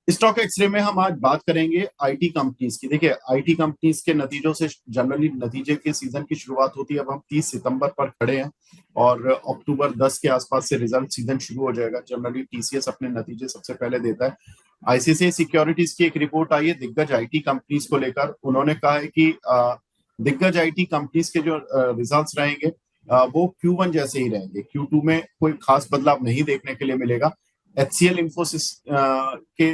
Stock x ray में हम आज बात करेंगे आईटी कंपनीज की। देखिए, आईटी कंपनीज के नतीजों से जनरली नतीजे के सीजन की शुरुआत होती है। अब हम 30 सितंबर पर खड़े हैं और अक्टूबर 10 के आसपास से रिजल्ट सीजन शुरू हो जाएगा। जनरली टीसीएस अपने नतीजे सबसे पहले देता है। आईसीआईसीआई सिक्योरिटीज की एक रिपोर्ट आई है दिग्गज आईटी कंपनीज को लेकर। उन्होंने कहा है कि दिग्गज आईटी कंपनीज के जो रिजल्ट्स रहेंगे वो Q1 जैसे ही रहेंगे। Q2 में कोई खास बदलाव नहीं देखने के लिए मिलेगा। एचसीएल इंफोसिस के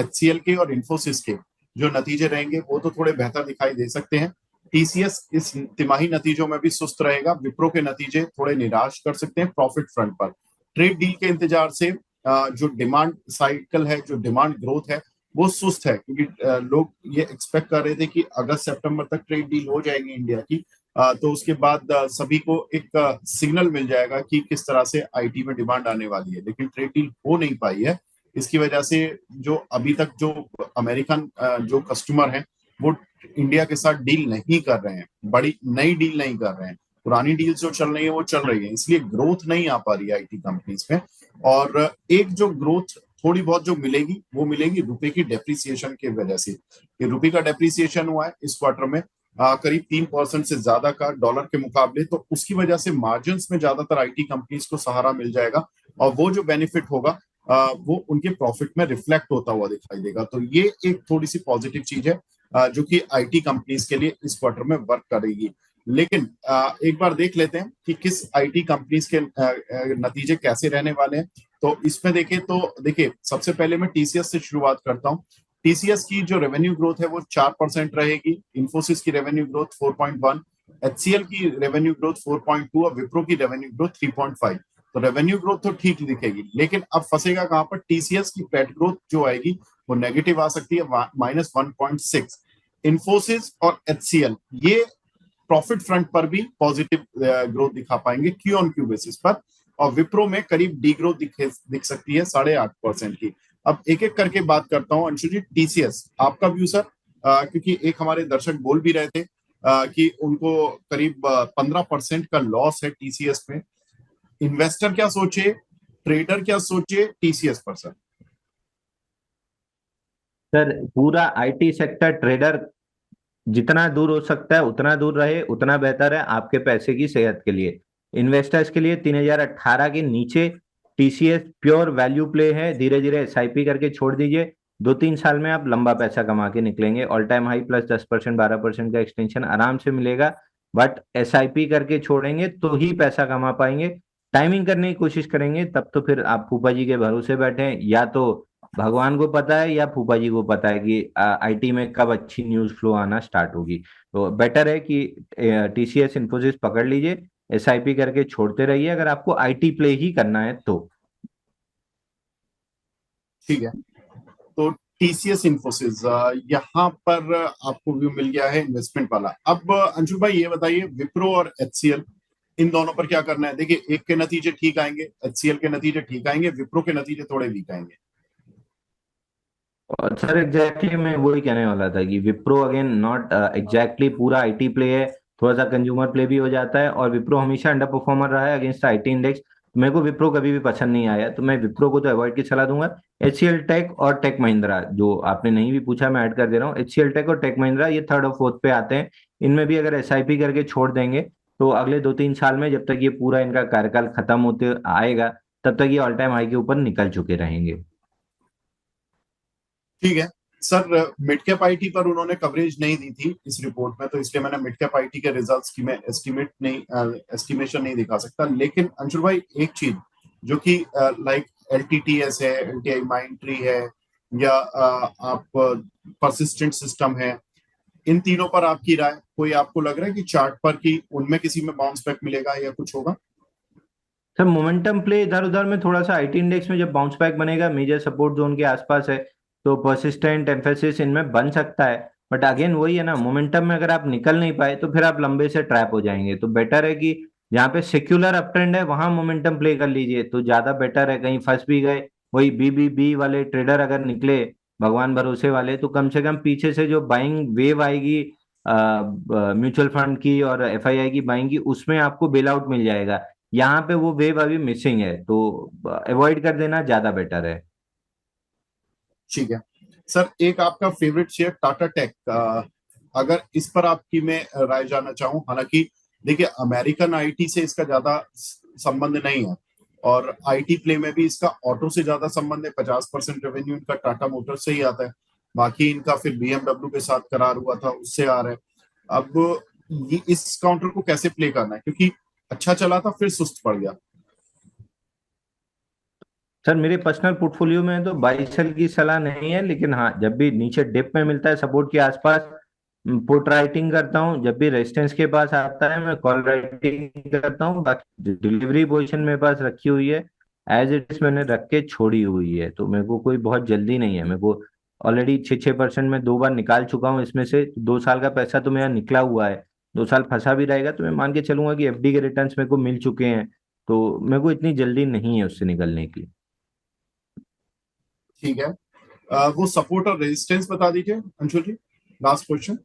एचसीएल के और इंफोसिस के जो नतीजे रहेंगे वो तो थोड़े बेहतर दिखाई दे सकते हैं। टीसीएस इस तिमाही नतीजों में भी सुस्त रहेगा। विप्रो के नतीजे थोड़े निराश कर सकते हैं प्रॉफिट फ्रंट पर। ट्रेड डील के इंतजार से जो डिमांड साइकिल है, जो डिमांड ग्रोथ है, वो सुस्त है, क्योंकि लोग ये एक्सपेक्ट कर रहे थे कि अगस्त सितंबर तक ट्रेड डील हो जाएगी इंडिया की। तो उसके बाद सभी को एक सिग्नल मिल जाएगा कि किस तरह से आईटी में डिमांड आने वाली है। लेकिन ट्रेड डील हो नहीं पाई है। इसकी वजह से जो अभी तक जो अमेरिकन जो कस्टमर हैं वो इंडिया के साथ डील नहीं कर रहे हैं, बड़ी नई डील नहीं कर रहे हैं। पुरानी डील जो चल रही है वो चल रही है, इसलिए ग्रोथ नहीं आ पा रही है आईटी कंपनीज में। और एक जो ग्रोथ थोड़ी बहुत जो मिलेगी वो मिलेगी रुपए की डेप्रिसिएशन की वजह से। ये रुपए का डेप्रिसिएशन हुआ है इस क्वार्टर में करीब 3% से ज्यादा का डॉलर के मुकाबले। तो उसकी वजह से मार्जिन में ज्यादातर आईटी कंपनीज को सहारा मिल जाएगा और वो जो बेनिफिट होगा वो उनके प्रॉफिट में रिफ्लेक्ट होता हुआ दिखाई देगा। तो ये एक थोड़ी सी पॉजिटिव चीज है जो कि आईटी कंपनीज के लिए इस क्वार्टर में वर्क करेगी। लेकिन एक बार देख लेते हैं कि किस आईटी कंपनीज के नतीजे कैसे रहने वाले हैं। तो इसमें देखें तो देखिए, सबसे पहले मैं टीसीएस से शुरुआत करता हूँ। टीसीएस की जो रेवेन्यू ग्रोथ है वो 4% रहेगी। इंफोसिस की रेवेन्यू ग्रोथ 4.1, एचसीएल की रेवेन्यू ग्रोथ 4.2 और विप्रो की रेवेन्यू ग्रोथ 3.5। तो रेवेन्यू ग्रोथ तो ठीक दिखेगी, लेकिन अब फंसेगा कहां पर? टीसीएस की पेट ग्रोथ जो आएगी वो नेगेटिव आ सकती है, -1.6। इंफोसिस और एचसीएल ये प्रॉफिट फ्रंट पर भी पॉजिटिव ग्रोथ दिखा पाएंगे क्यू ऑन क्यू बेसिस पर। और विप्रो में करीब डी ग्रोथ दिख सकती है 8.5% की। अब एक एक करके बात करता हूँ। अंशु जी, टीसीएस आपका व्यू सर, क्योंकि एक हमारे दर्शक बोल भी रहे थे कि उनको करीब 15% का लॉस है टीसीएस में। इन्वेस्टर क्या सोचे, ट्रेडर क्या सोचे टीसीएस पर सर? सर, पूरा आईटी सेक्टर ट्रेडर जितना दूर हो सकता है उतना दूर रहे, उतना बेहतर है आपके पैसे की सेहत के लिए। इन्वेस्टर्स के लिए 3018 के नीचे टीसीएस प्योर वैल्यू प्ले है। धीरे धीरे एसआईपी करके छोड़ दीजिए, 2-3 साल में आप लंबा पैसा कमा के निकलेंगे। ऑल टाइम हाई प्लस 10% 12% का एक्सटेंशन आराम से मिलेगा। बट एसआईपी करके छोड़ेंगे तो ही पैसा कमा पाएंगे। टाइमिंग करने की कोशिश करेंगे तब तो फिर आप फूफा जी के भरोसे बैठे हैं। या तो भगवान को पता है या फूफा जी को पता है कि आईटी में कब अच्छी न्यूज फ्लो आना स्टार्ट होगी। तो बेटर है कि टीसीएस इन्फोसिस पकड़ लीजिए, एसआईपी करके छोड़ते रहिए अगर आपको आईटी प्ले ही करना है तो। ठीक है, तो टीसीएस इन्फोसिस यहाँ पर आपको व्यू मिल गया है इन्वेस्टमेंट वाला। अब अंशुल भाई ये बताइए, विप्रो और एचसीएल इन दोनों पर क्या करना है? देखिए, एक के नतीजे ठीक आएंगे, एचसीएल के नतीजे ठीक आएंगे, विप्रो के नतीजे थोड़े वीक आएंगे। और सर एग्जैक्टली मैं वही कहने वाला था कि विप्रो अगेन नॉट एग्जैक्टली पूरा आईटी प्ले है, थोड़ा सा कंज्यूमर प्ले भी हो जाता है। और विप्रो हमेशा अंडर परफॉर्मर रहा है अगेंस्ट आईटी इंडेक्स। मेरे को विप्रो कभी भी पसंद नहीं आया, तो मैं विप्रो को तो अवॉइड की सलाह दूंगा। एचसीएल टेक और टेक महिंद्रा, जो आपने नहीं भी पूछा मैं ऐड कर दे रहा हूँ, एचसीएल टेक और टेक महिंद्रा ये थर्ड और फोर्थ पे आते हैं। इनमें भी अगर एसआईपी करके छोड़ देंगे तो अगले 2-3 साल में जब तक ये पूरा इनका कार्यकाल खत्म होते आएगा तब तक ये ऑल टाइम हाई के ऊपर निकल चुके रहेंगे। ठीक है सर, मिड कैप आईटी पर उन्होंने कवरेज नहीं दी थी इस रिपोर्ट में, तो इसलिए मैंने मिड कैप आईटी के रिजल्ट्स की मैं एस्टिमेशन नहीं दिखा सकता। लेकिन अंशुल भाई एक चीज जो कि लाइक एलटीटीएस है, एलटीआई माइंड ट्री है, या आप परसिस्टेंट सिस्टम है, इन तीनों पर आपकी राय? कोई आपको लग रहा है कि चार्ट पर कि उनमें किसी में बाउंस बैक मिलेगा या कुछ होगा? सर मोमेंटम प्ले इधर उधर में थोड़ा सा आईटी इंडेक्स में जब बाउंस बैक बनेगा मेजर सपोर्ट जोन के आसपास है, तो परसिस्टेंट एम्फेसिस इनमें बन सकता है। बट अगेन वही है ना, मोमेंटम में अगर आप निकल नहीं पाए तो फिर आप लंबे से ट्रैप हो जाएंगे। तो बेटर है कि जहाँ पे सेक्युलर अप ट्रेंड है वहां मोमेंटम प्ले कर लीजिए तो ज्यादा बेटर है। कहीं फंस भी गए, वही बी वाले ट्रेडर अगर निकले भगवान भरोसे वाले, तो कम से कम पीछे से जो बाइंग वेव आएगी म्यूचुअल फंड की और एफआईआई की बाइंग की, उसमें आपको बेल आउट मिल जाएगा। यहाँ पे वो वेव अभी मिसिंग है, तो अवॉइड कर देना ज्यादा बेटर है। ठीक है, सर एक आपका फेवरेट शेयर टाटा टेक, अगर इस पर आपकी मैं राय जानना चाहूँ, हालांकि देखिए अमेरिकन आईटी से इसका ज्यादा संबंध नहीं है, और आईटी प्ले में भी इसका ऑटो से ज्यादा संबंध है। 50% रेवेन्यू इनका टाटा मोटर्स से ही आता है, बाकी इनका फिर बीएमडब्ल्यू के साथ करार हुआ था उससे आ रहा है। अब ये इस काउंटर को कैसे प्ले करना है, क्योंकि अच्छा चला था फिर सुस्त पड़ गया। सर मेरे पर्सनल पोर्टफोलियो में तो बाई सेल की सलाह नहीं है, लेकिन हाँ जब भी नीचे डिप में मिलता है सपोर्ट के आसपास, पुट राइटिंग करता हूँ। जब भी रेजिस्टेंस के पास आता है मैं कॉल राइटिंग करता हूँ। बाकी डिलीवरी पोजीशन मेरे पास रखी हुई है, एज इट इज मैंने रख के छोड़ी हुई है। तो मेरे को कोई बहुत जल्दी नहीं है। मेरे को ऑलरेडी 6% में 2 बार निकाल चुका हूँ इसमें से। 2 साल का पैसा तो मेरा निकला हुआ है, 2 साल फंसा भी रहेगा तो मैं मान के चलूंगा कि एफडी के रिटर्न्स मेरे को मिल चुके हैं। तो मेरे को इतनी जल्दी नहीं है उससे निकलने की। ठीक है, वो सपोर्ट और रेजिस्टेंस बता दीजिए अंशुल जी, लास्ट क्वेश्चन।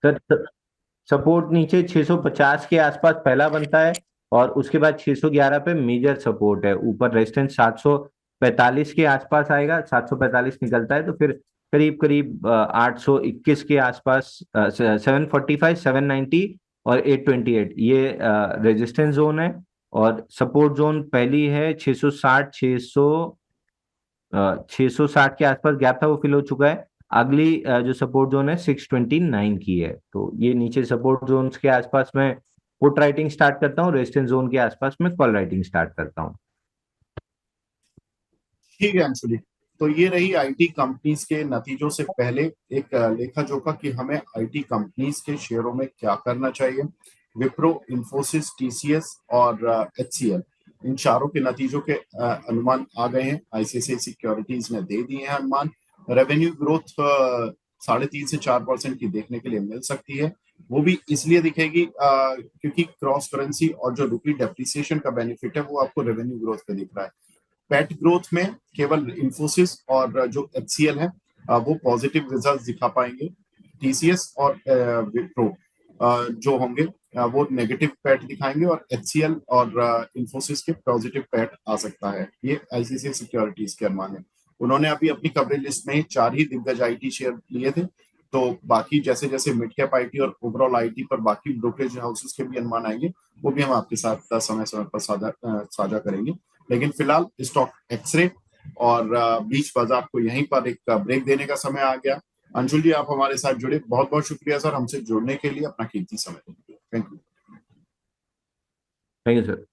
सर सपोर्ट नीचे 650 के आसपास पहला बनता है, और उसके बाद 611 पे मेजर सपोर्ट है। ऊपर रेजिस्टेंस 745 के आसपास आएगा, 745 निकलता है तो फिर करीब करीब 821 के आसपास, 745, 790 और 828 ये रेजिस्टेंस जोन है। और सपोर्ट जोन पहली है 660, 660 के आसपास गैप था वो फिल हो चुका है। अगली जो सपोर्ट जोन है 629 की है। तो ये नीचे सपोर्ट जोन के आसपास मैं पुट राइटिंग स्टार्ट करता हूँ, रेजिस्टेंस जोन के आसपास मैं कॉल राइटिंग स्टार्ट करता हूँ। ठीक है अंशुली, तो ये रही आईटी कंपनीज के नतीजों से पहले एक लेखा जोखा कि हमें आईटी कंपनीज के शेयरों में क्या करना चाहिए। विप्रो, इंफोसिस, टीसीएस और एचसीएल, इन चारों के नतीजों के अनुमान आ गए हैं। आईसीआईसीआई सिक्योरिटीज ने दे दिए हैं अनुमान। रेवेन्यू ग्रोथ 3.5 से 4% की देखने के लिए मिल सकती है। वो भी इसलिए दिखेगी क्योंकि क्रॉस करेंसी और जो रुपी डेप्रिसिएशन का बेनिफिट है वो आपको रेवेन्यू ग्रोथ पे दिख रहा है। पेट ग्रोथ में केवल इंफोसिस और जो एचसीएल है वो पॉजिटिव रिजल्ट दिखा पाएंगे। टीसीएस और विप्रो जो होंगे वो नेगेटिव पैट दिखाएंगे, और एचसीएल और इंफोसिस के पॉजिटिव पैट आ सकता है। ये आईसीआईसीआई सिक्योरिटीज के अनुमान है। उन्होंने अभी अपनी कवरेज लिस्ट में 4 ही दिग्गज आईटी शेयर लिए थे, तो बाकी जैसे जैसे मिड कैप आईटी और ओवरऑल आईटी पर बाकी ब्रोकरेज हाउसेस के भी अनुमान आएंगे, वो भी हम आपके साथ समय समय पर साझा करेंगे। लेकिन फिलहाल स्टॉक एक्सरे और बीच बाजार को यहीं पर एक ब्रेक देने का समय आ गया। अंशुल जी, आप हमारे साथ जुड़े, बहुत बहुत शुक्रिया सर हमसे जुड़ने के लिए, अपना कीमती समय देने के लिए। Thank you. Thank you sir.